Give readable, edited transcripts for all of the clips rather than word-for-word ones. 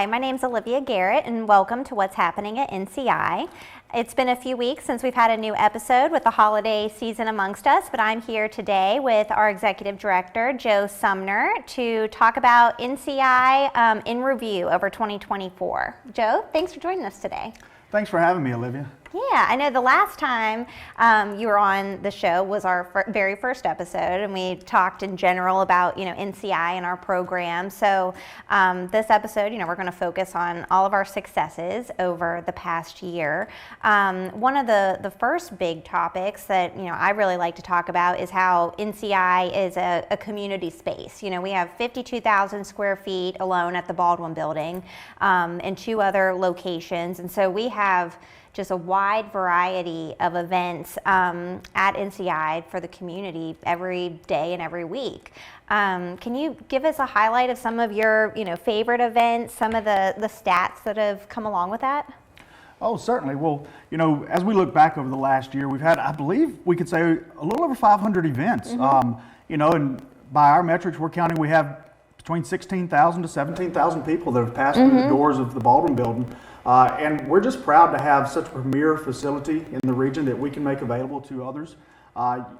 Hi, my name's Olivia Garrett, and welcome to What's Happening at NCI. It's been a few weeks since we've had a new episode with the holiday season amongst us, but I'm here today with our Executive Director, Joe Sumner, to talk about NCI in review over 2024. Joe, thanks for joining us today. Thanks for having me, Olivia. Yeah, I know the last time you were on the show was our very first episode, and we talked in general about, NCI and our program. So this episode, we're going to focus on all of our successes over the past year. One of the first big topics that, I really like to talk about is how NCI is a community space. We have 52,000 square feet alone at the Baldwin Building and 2 other locations. And so we have just a wide variety of events at NCI for the community every day and every week. Can you give us a highlight of some of your favorite events, some of the stats that have come along with that? Oh, certainly. Well, as we look back over the last year, we've had, I believe we could say, a little over 500 events. Mm-hmm. And by our metrics, we're counting we have between 16,000 to 17,000 people that have passed through the doors of the Baldwin Building. And we're just proud to have such a premier facility in the region that we can make available to others.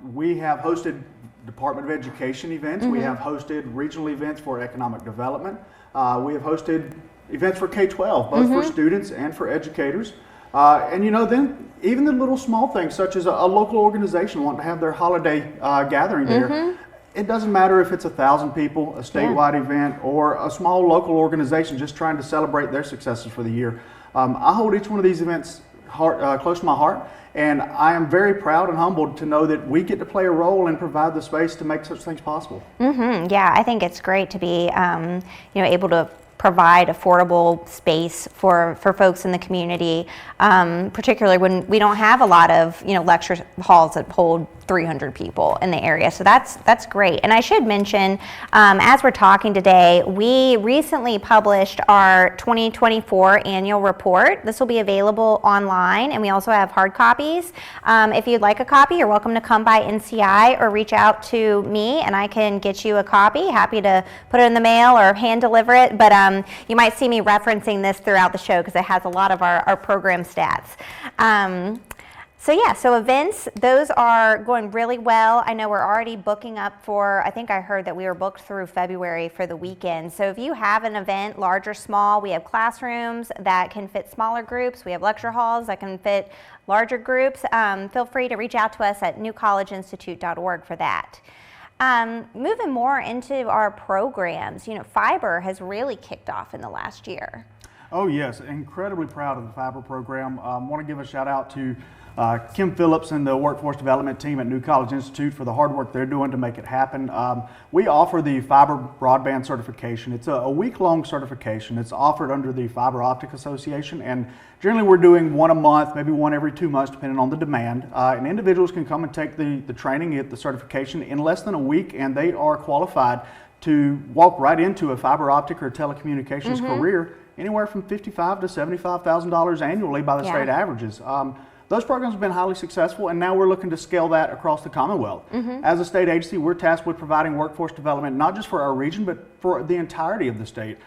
We have hosted Department of Education events. We have hosted regional events for economic development. We have hosted events for K-12, both for students and for educators. And then even the little small things, such as a local organization wanting to have their holiday gathering there. It doesn't matter if it's 1,000 people, a statewide event, or a small local organization just trying to celebrate their successes for the year. I hold each one of these events close to my heart, and I am very proud and humbled to know that we get to play a role and provide the space to make such things possible. Yeah, I think it's great to be able to provide affordable space for folks in the community, particularly when we don't have a lot of lecture halls that hold 300 people in the area. So that's great. And I should mention, as we're talking today, we recently published our 2024 annual report. This will be available online, and we also have hard copies. If you'd like a copy, you're welcome to come by NCI or reach out to me, and I can get you a copy. Happy to put it in the mail or hand deliver it. But you might see me referencing this throughout the show because it has a lot of our program stats. So events, those are going really well. I know we're already booking up for, I think I heard that we were booked through February for the weekend. So if you have an event, large or small, we have classrooms that can fit smaller groups. We have lecture halls that can fit larger groups. Feel free to reach out to us at newcollegeinstitute.org for that. Moving more into our programs, fiber has really kicked off in the last year. Oh yes, incredibly proud of the fiber program. Want to give a shout out to Kim Phillips and the workforce development team at New College Institute for the hard work they're doing to make it happen. We offer the fiber broadband certification. It's a week-long certification. It's offered under the Fiber Optic Association, and generally we're doing one a month, maybe one every 2 months, depending on the demand. And individuals can come and take the training, get the certification in less than a week, and they are qualified to walk right into a fiber optic or telecommunications career, anywhere from $55,000 to $75,000 annually by the state averages. Those programs have been highly successful, and now we're looking to scale that across the Commonwealth. As a state agency, we're tasked with providing workforce development, not just for our region, but for the entirety of the state.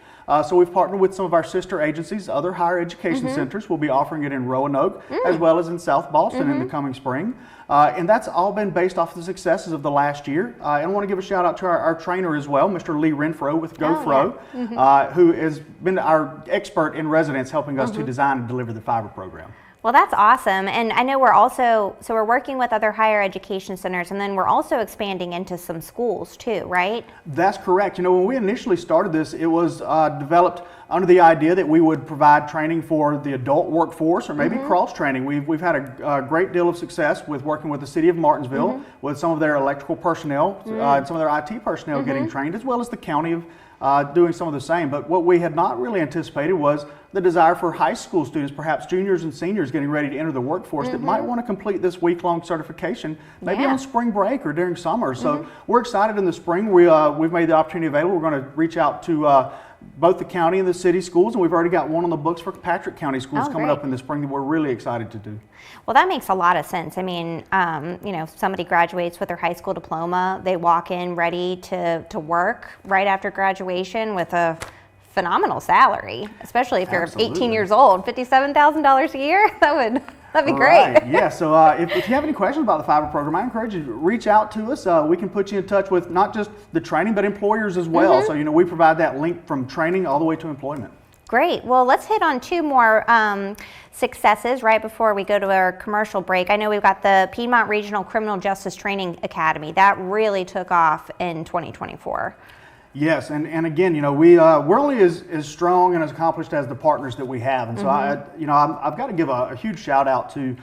So we've partnered with some of our sister agencies, other higher education centers. We'll be offering it in Roanoke, as well as in South Boston in the coming spring. And that's all been based off the successes of the last year. And I want to give a shout out to our trainer as well, Mr. Lee Renfro with GoFro, who has been our expert in residence helping us to design and deliver the fiber program. Well, that's awesome. And I know we're working with other higher education centers, and then we're also expanding into some schools too, right? That's correct. When we initially started this, it was developed under the idea that we would provide training for the adult workforce or maybe cross training. We've had a great deal of success with working with the city of Martinsville with some of their electrical personnel and some of their IT personnel getting trained, as well as the county of doing some of the same. But what we had not really anticipated was the desire for high school students, perhaps juniors and seniors getting ready to enter the workforce that might want to complete this week-long certification, maybe on spring break or during summer. So we're excited in the spring. We've made the opportunity available. We're going to reach out to both the county and the city schools, and we've already got one on the books for Patrick County schools coming up in the spring that we're really excited to do. Well, that makes a lot of sense. I mean, somebody graduates with their high school diploma, they walk in ready to work right after graduation with a phenomenal salary, especially if you're Absolutely. 18 years old. $57,000 a year, that'd be All great. right. Yeah, so if you have any questions about the fiber program, I encourage you to reach out to us. We can put you in touch with not just the training, but employers as well. So, we provide that link from training all the way to employment. Great. Well, let's hit on two more successes right before we go to our commercial break. I know we've got the Piedmont Regional Criminal Justice Training Academy. That really took off in 2024. Yes, and again, we're only as strong and as accomplished as the partners that we have. And so I've got to give a huge shout out to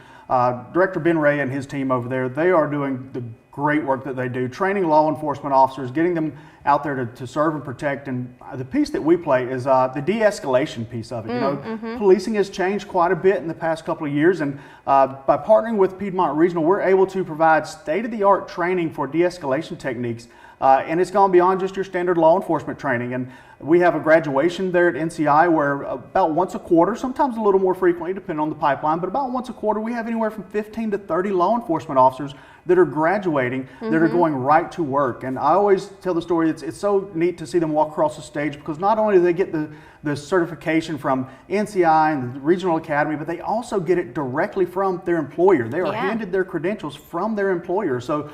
Director Ben Ray and his team over there. They are doing the great work that they do, training law enforcement officers, getting them out there to serve and protect. And the piece that we play is the de-escalation piece of it. Policing has changed quite a bit in the past couple of years, and by partnering with Piedmont Regional, we're able to provide state-of-the-art training for de-escalation techniques. And it's gone beyond just your standard law enforcement training. And we have a graduation there at NCI where about once a quarter, sometimes a little more frequently depending on the pipeline, but about once a quarter we have anywhere from 15 to 30 law enforcement officers that are graduating, that are going right to work. And I always tell the story, it's so neat to see them walk across the stage, because not only do they get the certification from NCI and the Regional Academy, but they also get it directly from their employer. They are handed their credentials from their employer. So,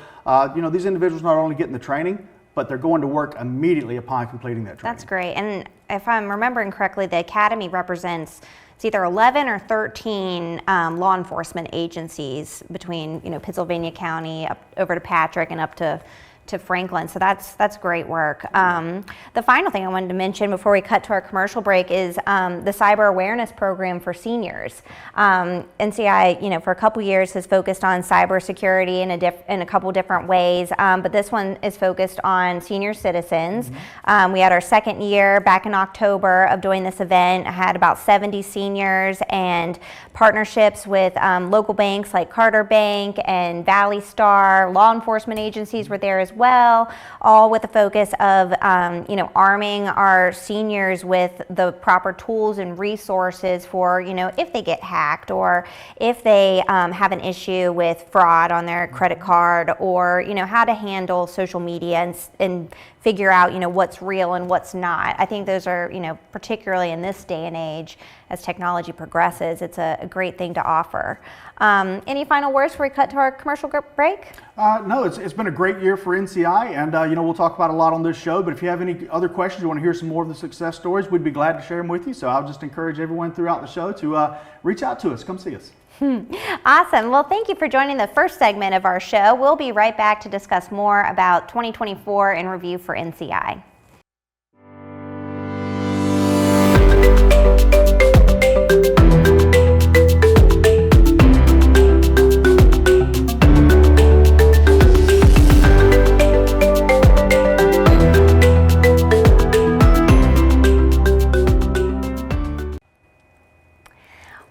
these individuals not only getting the training, but they're going to work immediately upon completing that training. That's great. And if I'm remembering correctly, the Academy represents, it's either 11 or 13 law enforcement agencies between, Pennsylvania County up over to Patrick and up to Franklin. So that's great work. The final thing I wanted to mention before we cut to our commercial break is the cyber awareness program for seniors. NCI, for a couple years has focused on cybersecurity in a couple different ways, but this one is focused on senior citizens. We had our second year back in October of doing this event. I had about 70 seniors and partnerships with local banks like Carter Bank and Valley Star. Law enforcement agencies were there as well, all with the focus of arming our seniors with the proper tools and resources for if they get hacked, or if they have an issue with fraud on their credit card, or how to handle social media and figure out what's real and what's not. I think those are particularly in this day and age as technology progresses, it's a great thing to offer. Any final words before we cut to our commercial break? No, it's been a great year for NCI, and we'll talk about a lot on this show, but if you have any other questions, you want to hear some more of the success stories, we'd be glad to share them with you. So I'll just encourage everyone throughout the show to reach out to us. Come see us. Awesome. Well, thank you for joining the first segment of our show. We'll be right back to discuss more about 2024 in review for NCI.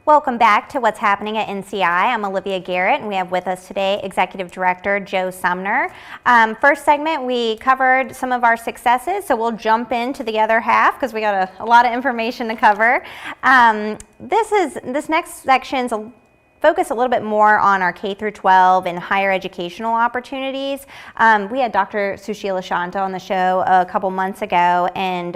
Welcome back to What's Happening at NCI. I'm Olivia Garrett, and we have with us today Executive Director Joe Sumner. First segment, we covered some of our successes, so we'll jump into the other half because we got a lot of information to cover. This next section's focus a little bit more on our K through 12 and higher educational opportunities. We had Dr. Sushila Shanta on the show a couple months ago, and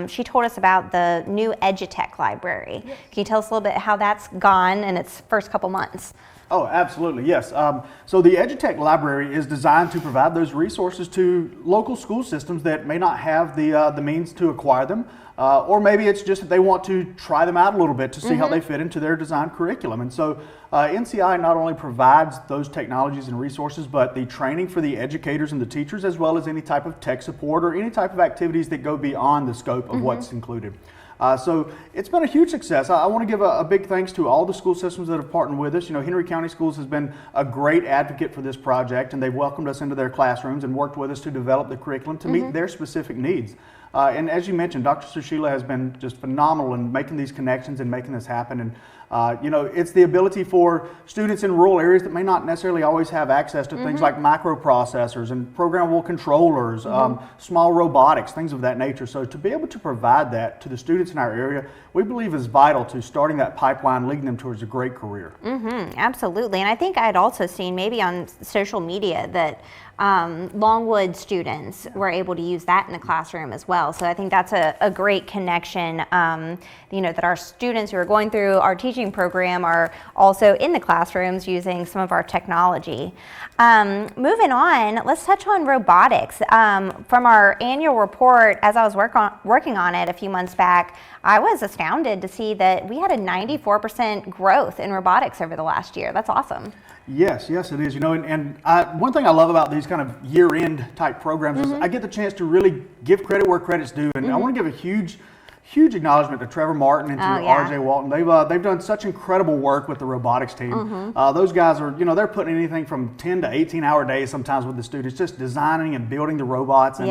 she told us about the new EduTech library. Yes. Can you tell us a little bit how that's gone in its first couple months? Oh, absolutely, yes. So the EduTech library is designed to provide those resources to local school systems that may not have the means to acquire them, or maybe it's just that they want to try them out a little bit to see how they fit into their design curriculum. And so NCI not only provides those technologies and resources, but the training for the educators and the teachers, as well as any type of tech support or any type of activities that go beyond the scope of what's included. So it's been a huge success. I want to give a big thanks to all the school systems that have partnered with us. Henry County Schools has been a great advocate for this project, and they've welcomed us into their classrooms and worked with us to develop the curriculum to meet their specific needs. And as you mentioned, Dr. Sushila has been just phenomenal in making these connections and making this happen. And it's the ability for students in rural areas that may not necessarily always have access to things like microprocessors and programmable controllers, small robotics, things of that nature. So to be able to provide that to the students in our area, we believe is vital to starting that pipeline, leading them towards a great career. Absolutely. And I think I'd also seen maybe on social media that Longwood students were able to use that in the classroom as well. So I think that's a great connection, that our students who are going through our teaching program are also in the classrooms using some of our technology. Moving on, let's touch on robotics. From our annual report, as I was working on it a few months back, I was astounded to see that we had a 94% growth in robotics over the last year. That's awesome. Yes, it is. And one thing I love about these kind of year-end type programs is I get the chance to really give credit where credit's due. And I want to give a huge acknowledgement to Trevor Martin and to RJ Walton. They've done such incredible work with the robotics team. Those guys are, they're putting anything from 10 to 18-hour days sometimes with the students, just designing and building the robots. And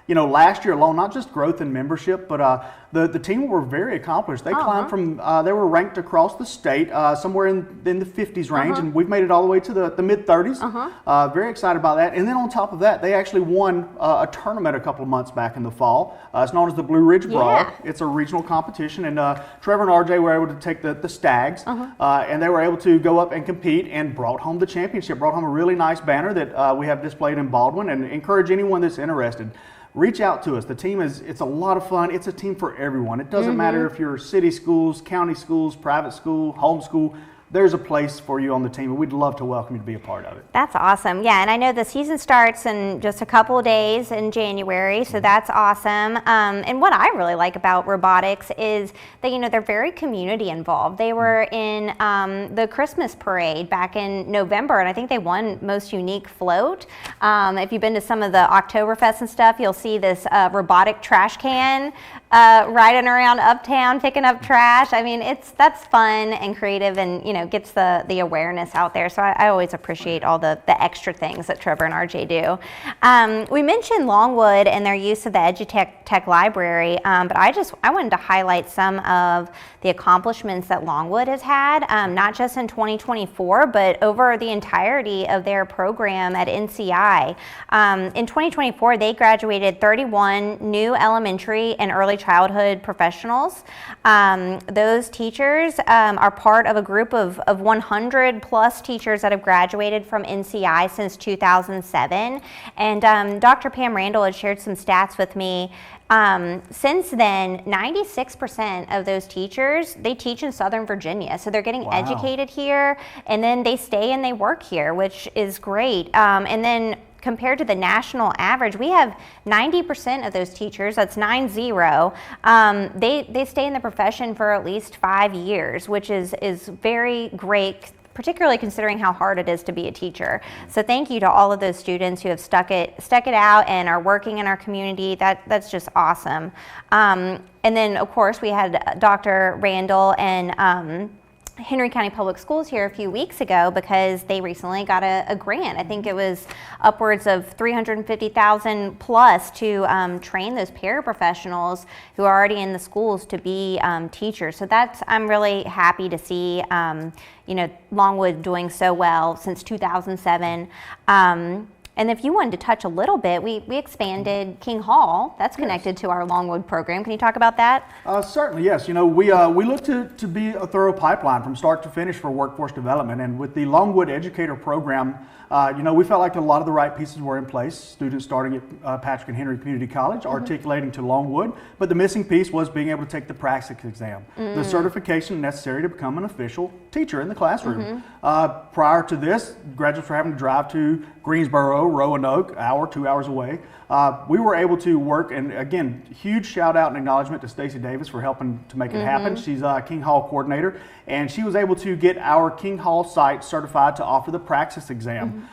last year alone, not just growth in membership, but the team were very accomplished. They climbed from, they were ranked across the state, somewhere in the 50s range, and we've made it all the way to the mid-30s. Very excited about that. And then on top of that, they actually won a tournament a couple of months back in the fall. It's known as the Blue Ridge Brawl. It's a regional competition, and Trevor and RJ were able to take the Stags, and they were able to go up and compete and brought home the championship, brought home a really nice banner that we have displayed in Baldwin, and encourage anyone that's interested. Reach out to us. The team it's a lot of fun. It's a team for everyone. It doesn't matter if you're city schools, county schools, private school, home school. There's a place for you on the team, and we'd love to welcome you to be a part of it. That's awesome. Yeah, and I know the season starts in just a couple of days in January, so that's awesome. And what I really like about robotics is that, they're very community involved. They were in the Christmas parade back in November, and I think they won Most Unique Float. If you've been to some of the Oktoberfest and stuff, you'll see this robotic trash can riding around uptown picking up trash. I mean, that's fun and creative, and gets the awareness out there. So I always appreciate all the extra things that Trevor and RJ do. We mentioned Longwood and their use of the EduTech library, but I wanted to highlight some of the accomplishments that Longwood has had, not just in 2024, but over the entirety of their program at NCI. In 2024, they graduated 31 new elementary and early childhood professionals. Those teachers are part of a group of 100 plus teachers that have graduated from NCI since 2007. And Dr. Pam Randall had shared some stats with me. Since then, 96% of those teachers, they teach in Southern Virginia. So they're getting educated here, and then they stay and they work here, which is great. And then compared to the national average, we have 90% of those teachers, that's 90, they stay in the profession for at least 5 years, which is very great, particularly considering how hard it is to be a teacher. So thank you to all of those students who have stuck it out and are working in our community. That's just awesome. And then, of course, we had Dr. Randall and Henry County Public Schools here a few weeks ago because they recently got a grant. I think it was upwards of $350,000 plus to train those paraprofessionals who are already in the schools to be teachers. So I'm really happy to see Longwood doing so well since 2007. And if you wanted to touch a little bit, we expanded King Hall. That's connected to our Longwood program. Can you talk about that? Certainly, yes. We look to be a thorough pipeline from start to finish for workforce development. And with the Longwood Educator Program, we felt like a lot of the right pieces were in place. Students starting at Patrick and Henry Community College, articulating to Longwood. But the missing piece was being able to take the praxis exam, the certification necessary to become an official teacher in the classroom. Prior to this, graduates were having to drive to Greensboro, Roanoke, 2 hours away. We were able to work, and again, huge shout out and acknowledgement to Stacey Davis for helping to make it happen. She's a King Hall coordinator, and she was able to get our King Hall site certified to offer the praxis exam.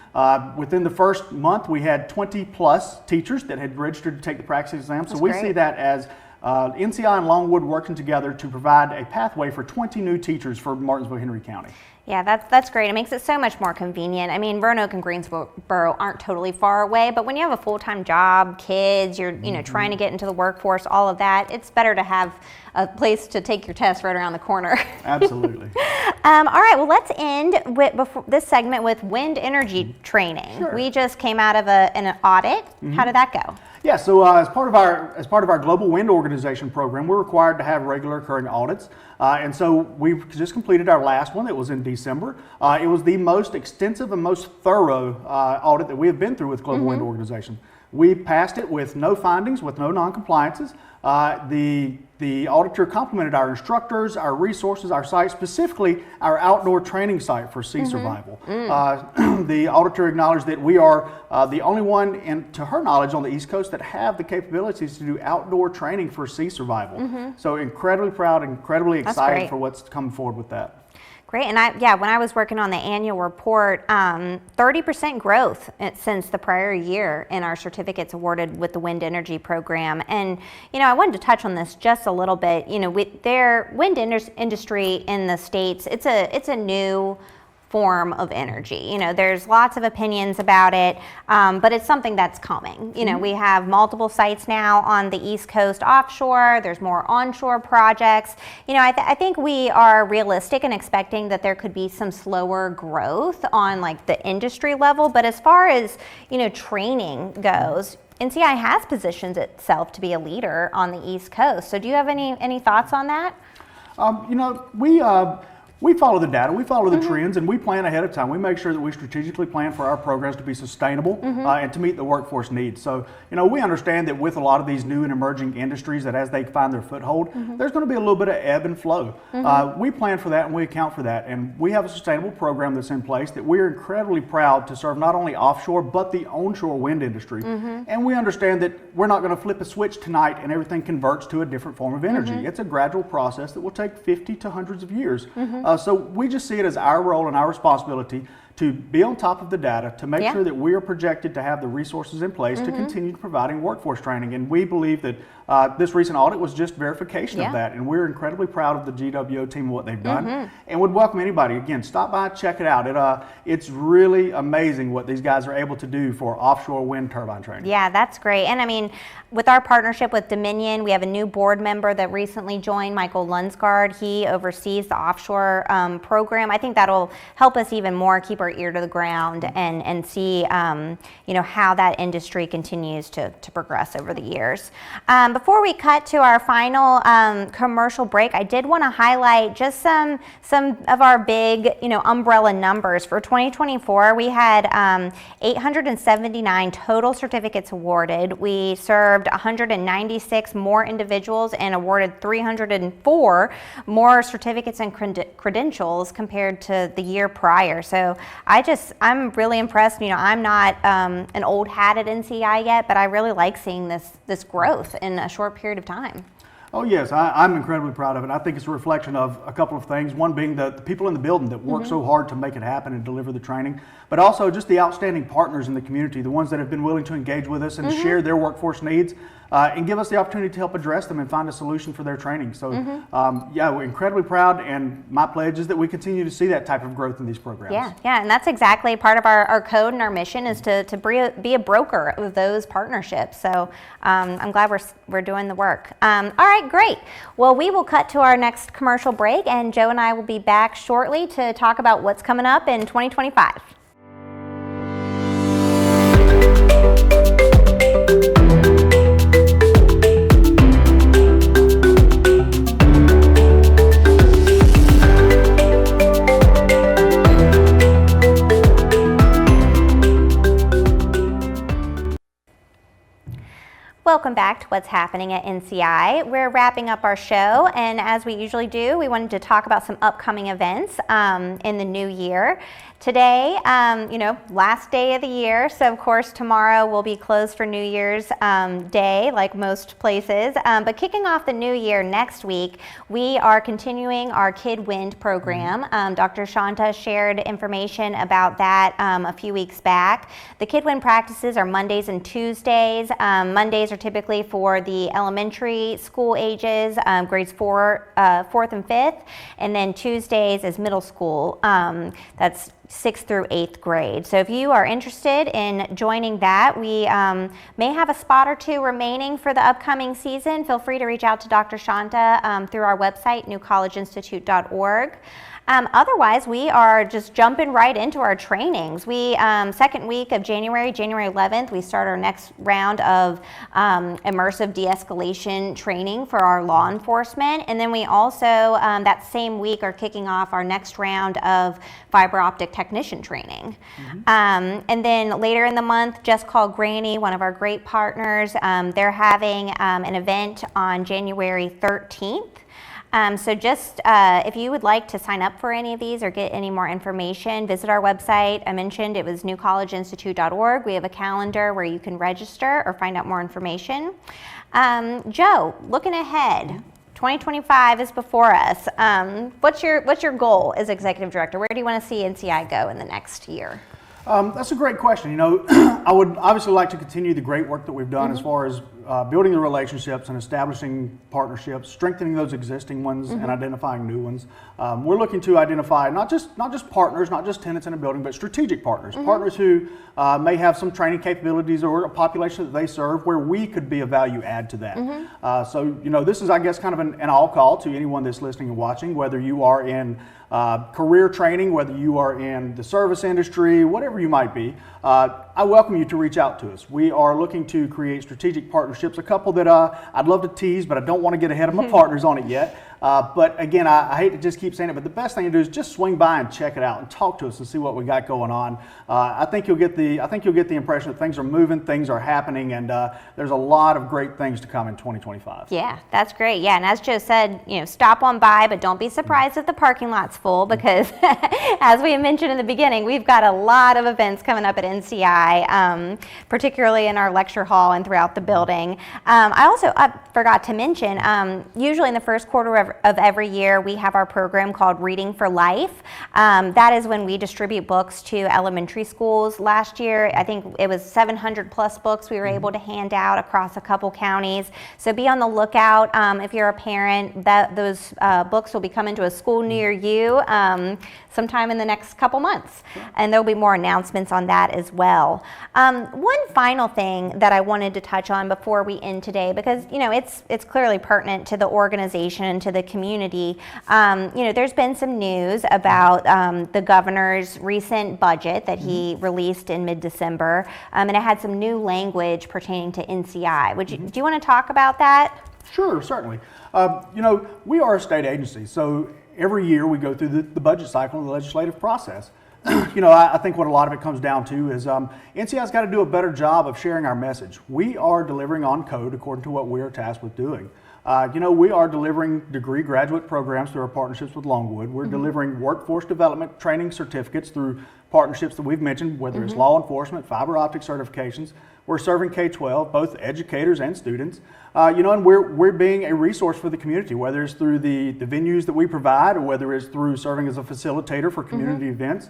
Within the first month, we had 20 plus teachers that had registered to take the praxis exam. So we see that as NCI and Longwood working together to provide a pathway for 20 new teachers for Martinsville, Henry County. Yeah, that's great. It makes it so much more convenient. I mean, Roanoke and Greensboro aren't totally far away, but when you have a full-time job, kids, you're trying to get into the workforce, all of that, it's better to have a place to take your test right around the corner. Absolutely. All right, well, let's end this segment with wind energy training. Sure. We just came out of an audit. How did that go? Yeah, so as part of our Global Wind Organization program, we're required to have regular occurring audits, and so we just completed our last one. It was in December. It was the most extensive and most thorough audit that we have been through with Global Wind Organization. We passed it with no findings, with no non-compliances. The auditor complimented our instructors, our resources, our site, specifically our outdoor training site for sea survival. The auditor acknowledged that we are the only one, to her knowledge, on the East Coast that have the capabilities to do outdoor training for sea survival. So incredibly proud, incredibly excited for what's coming forward with that. Great, and when I was working on the annual report, 30% growth since the prior year in our certificates awarded with the wind energy program. And I wanted to touch on this just a little bit. With their wind industry in the States, it's a new form of energy. There's lots of opinions about it, but it's something that's coming. We have multiple sites now on the East Coast offshore. There's more onshore projects. I think we are realistic in expecting that there could be some slower growth on like the industry level, but as far as, training goes, NCI has positioned itself to be a leader on the East Coast. So do you have any thoughts on that? We follow the data, we follow the trends, and we plan ahead of time. We make sure that we strategically plan for our programs to be sustainable and to meet the workforce needs. So, we understand that with a lot of these new and emerging industries, that as they find their foothold, there's going to be a little bit of ebb and flow. We plan for that and we account for that. And we have a sustainable program that's in place that we're incredibly proud to serve not only offshore, but the onshore wind industry. And we understand that we're not going to flip a switch tonight and everything converts to a different form of energy. It's a gradual process that will take 50 to hundreds of years. So we just see it as our role and our responsibility to be on top of the data, to make sure that we are projected to have the resources in place to continue providing workforce training. And we believe that this recent audit was just verification of that. And we're incredibly proud of the GWO team and what they've done. And would welcome anybody, again, stop by, check it out. It's really amazing what these guys are able to do for offshore wind turbine training. Yeah, that's great. And with our partnership with Dominion, we have a new board member that recently joined, Michael Lunsgaard. He oversees the offshore program. I think that'll help us even more keep our ear to the ground and see how that industry continues to progress over the years. Before we cut to our final commercial break, I did want to highlight just some of our big umbrella numbers. For 2024, we had 879 total certificates awarded. We served 196 more individuals and awarded 304 more certificates and credentials compared to the year prior. So I'm really impressed. I'm not an old hat at NCI yet, but I really like seeing this growth in a short period of time. Oh yes, I'm incredibly proud of it. I think it's a reflection of a couple of things. One being the people in the building that work so hard to make it happen and deliver the training, but also just the outstanding partners in the community, the ones that have been willing to engage with us and share their workforce needs and give us the opportunity to help address them and find a solution for their training. So we're incredibly proud, and my pledge is that we continue to see that type of growth in these programs. Yeah, and that's exactly part of our code and our mission is to be a broker of those partnerships. So I'm glad we're doing the work. All right, great. Well, we will cut to our next commercial break, and Joe and I will be back shortly to talk about what's coming up in 2025. Welcome back to What's Happening at NCI. We're wrapping up our show, and as we usually do, we wanted to talk about some upcoming events in the new year. Today, last day of the year, so of course tomorrow will be closed for New Year's Day, like most places. But kicking off the new year next week, we are continuing our Kid Wind program. Dr. Shanta shared information about that a few weeks back. The Kid Wind practices are Mondays and Tuesdays. Mondays are typically for the elementary school ages, grades 4th and 5th, and then Tuesdays is middle school. That's 6th through 8th grade. So if you are interested in joining that, we may have a spot or two remaining for the upcoming season. Feel free to reach out to Dr. Shanta through our website, newcollegeinstitute.org. Otherwise, we are just jumping right into our trainings. We, second week of January 11th, we start our next round of immersive de-escalation training for our law enforcement. And then we also, that same week, are kicking off our next round of fiber optic technician training. And then later in the month, Just Call Granny, one of our great partners, they're having an event on January 13th. So just if you would like to sign up for any of these or get any more information, visit our website. I mentioned it was newcollegeinstitute.org. We have a calendar where you can register or find out more information. Joe, looking ahead, 2025 is before us. What's your goal as executive director? Where do you want to see NCI go in the next year? That's a great question. You know, I would obviously like to continue the great work that we've done as far as building the relationships and establishing partnerships, strengthening those existing ones and identifying new ones. We're looking to identify not just partners, not just tenants in a building, but strategic partners, partners who may have some training capabilities or a population that they serve where we could be a value add to that. So, you know, this is, I guess, kind of an all call to anyone that's listening and watching, whether you are in career training, whether you are in the service industry, whatever you might be, I welcome you to reach out to us. We are looking to create strategic partnerships, a couple that I'd love to tease, but I don't want to get ahead of my partners on it yet. But again, I hate to just keep saying it, but the best thing to do is just swing by and check it out and talk to us and see what we got going on. I think you'll get the impression that things are moving, things are happening, and there's a lot of great things to come in 2025. Yeah, that's great. Yeah, and as Joe said, you know, stop on by, but don't be surprised if the parking lot's full because, as we mentioned in the beginning, we've got a lot of events coming up at NCI, particularly in our lecture hall and throughout the building. I forgot to mention, usually in the first quarter of every year, we have our program called Reading for Life. That is when we distribute books to elementary schools. Last year, I think it was 700 plus books we were able to hand out across a couple counties. So be on the lookout if you're a parent. Those books will be coming to a school near you sometime in the next couple months. And there'll be more announcements on that as well. One final thing that I wanted to touch on before we end today, because you know it's clearly pertinent to the organization and to the community. You know, there's been some news about the governor's recent budget that he released in mid-December, and it had some new language pertaining to NCI. Do you want to talk about that? Sure, certainly. You know, we are a state agency, so every year we go through the budget cycle and the legislative process. You know, I think what a lot of it comes down to is NCI's got to do a better job of sharing our message. We are delivering on code according to what we are tasked with doing. You know, we are delivering degree graduate programs through our partnerships with Longwood. We're delivering workforce development training certificates through partnerships that we've mentioned, whether it's law enforcement, fiber optic certifications. We're serving K-12, both educators and students. You know, and we're being a resource for the community, whether it's through the venues that we provide or whether it's through serving as a facilitator for community events.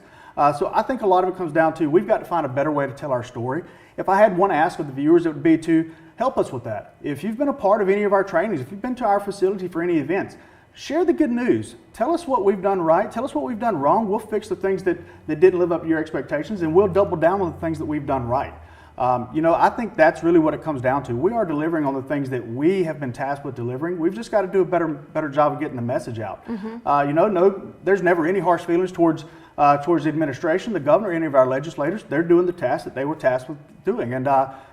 So I think a lot of it comes down to we've got to find a better way to tell our story. If I had one ask of the viewers, it would be to help us with that. If you've been a part of any of our trainings, if you've been to our facility for any events, share the good news. Tell us what we've done right. Tell us what we've done wrong. We'll fix the things that didn't live up to your expectations, and we'll double down on the things that we've done right. You know, I think that's really what it comes down to. We are delivering on the things that we have been tasked with delivering. We've just got to do a better job of getting the message out. You know, there's never any harsh feelings towards the administration, the governor, any of our legislators. They're doing the task that they were tasked with doing. And,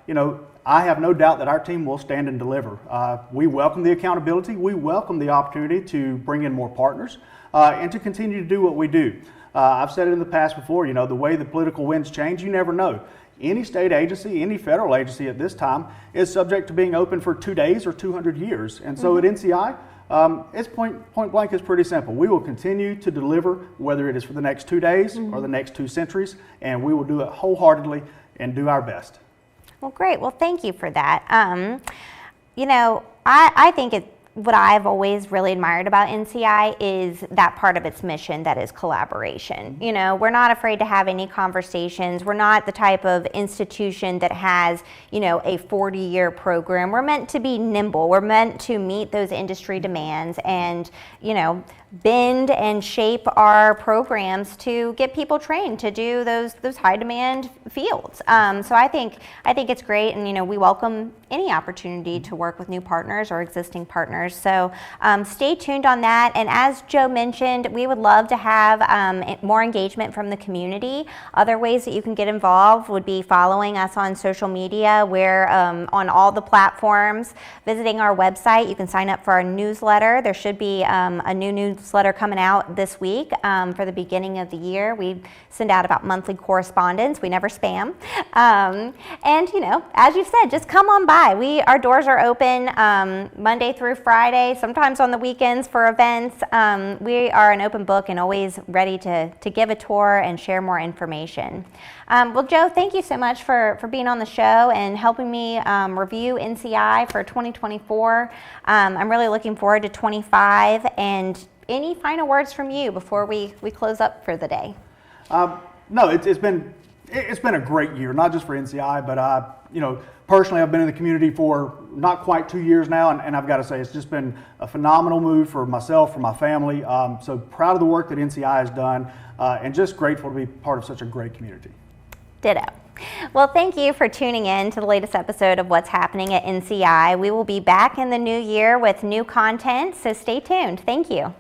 you know, I have no doubt that our team will stand and deliver. We welcome the accountability. We welcome the opportunity to bring in more partners and to continue to do what we do. I've said it in the past before, you know, the way the political winds change, you never know. Any state agency, any federal agency at this time is subject to being open for 2 days or 200 years. And so at NCI, it's point blank is pretty simple. We will continue to deliver whether it is for the next 2 days or the next 2 centuries, and we will do it wholeheartedly and do our best. Well, great. Well, thank you for that. You know, I think what I've always really admired about NCI is that part of its mission that is collaboration. You know, we're not afraid to have any conversations. We're not the type of institution that has, you know, a 40-year program. We're meant to be nimble. We're meant to meet those industry demands and, you know, bend and shape our programs to get people trained to do those high demand fields. So I think it's great, and we welcome any opportunity to work with new partners or existing partners. So stay tuned on that. And as Joe mentioned, we would love to have more engagement from the community. Other ways that you can get involved would be following us on social media. We're on all the platforms, visiting our website. You can sign up for our newsletter. There should be a new newsletter coming out this week for the beginning of the year. We send out about monthly correspondence. We never spam. And as you said, just come on by. Our doors are open Monday through Friday, sometimes on the weekends for events. We are an open book and always ready to give a tour and share more information. Well, Joe, thank you so much for being on the show and helping me review NCI for 2024. I'm really looking forward to 25. And any final words from you before we close up for the day? No, it's been a great year, not just for NCI, but personally, I've been in the community for not quite 2 years now, and I've got to say it's just been a phenomenal move for myself, for my family. So proud of the work that NCI has done, and just grateful to be part of such a great community. Ditto. Well, thank you for tuning in to the latest episode of What's Happening at NCI. We will be back in the new year with new content, so stay tuned. Thank you.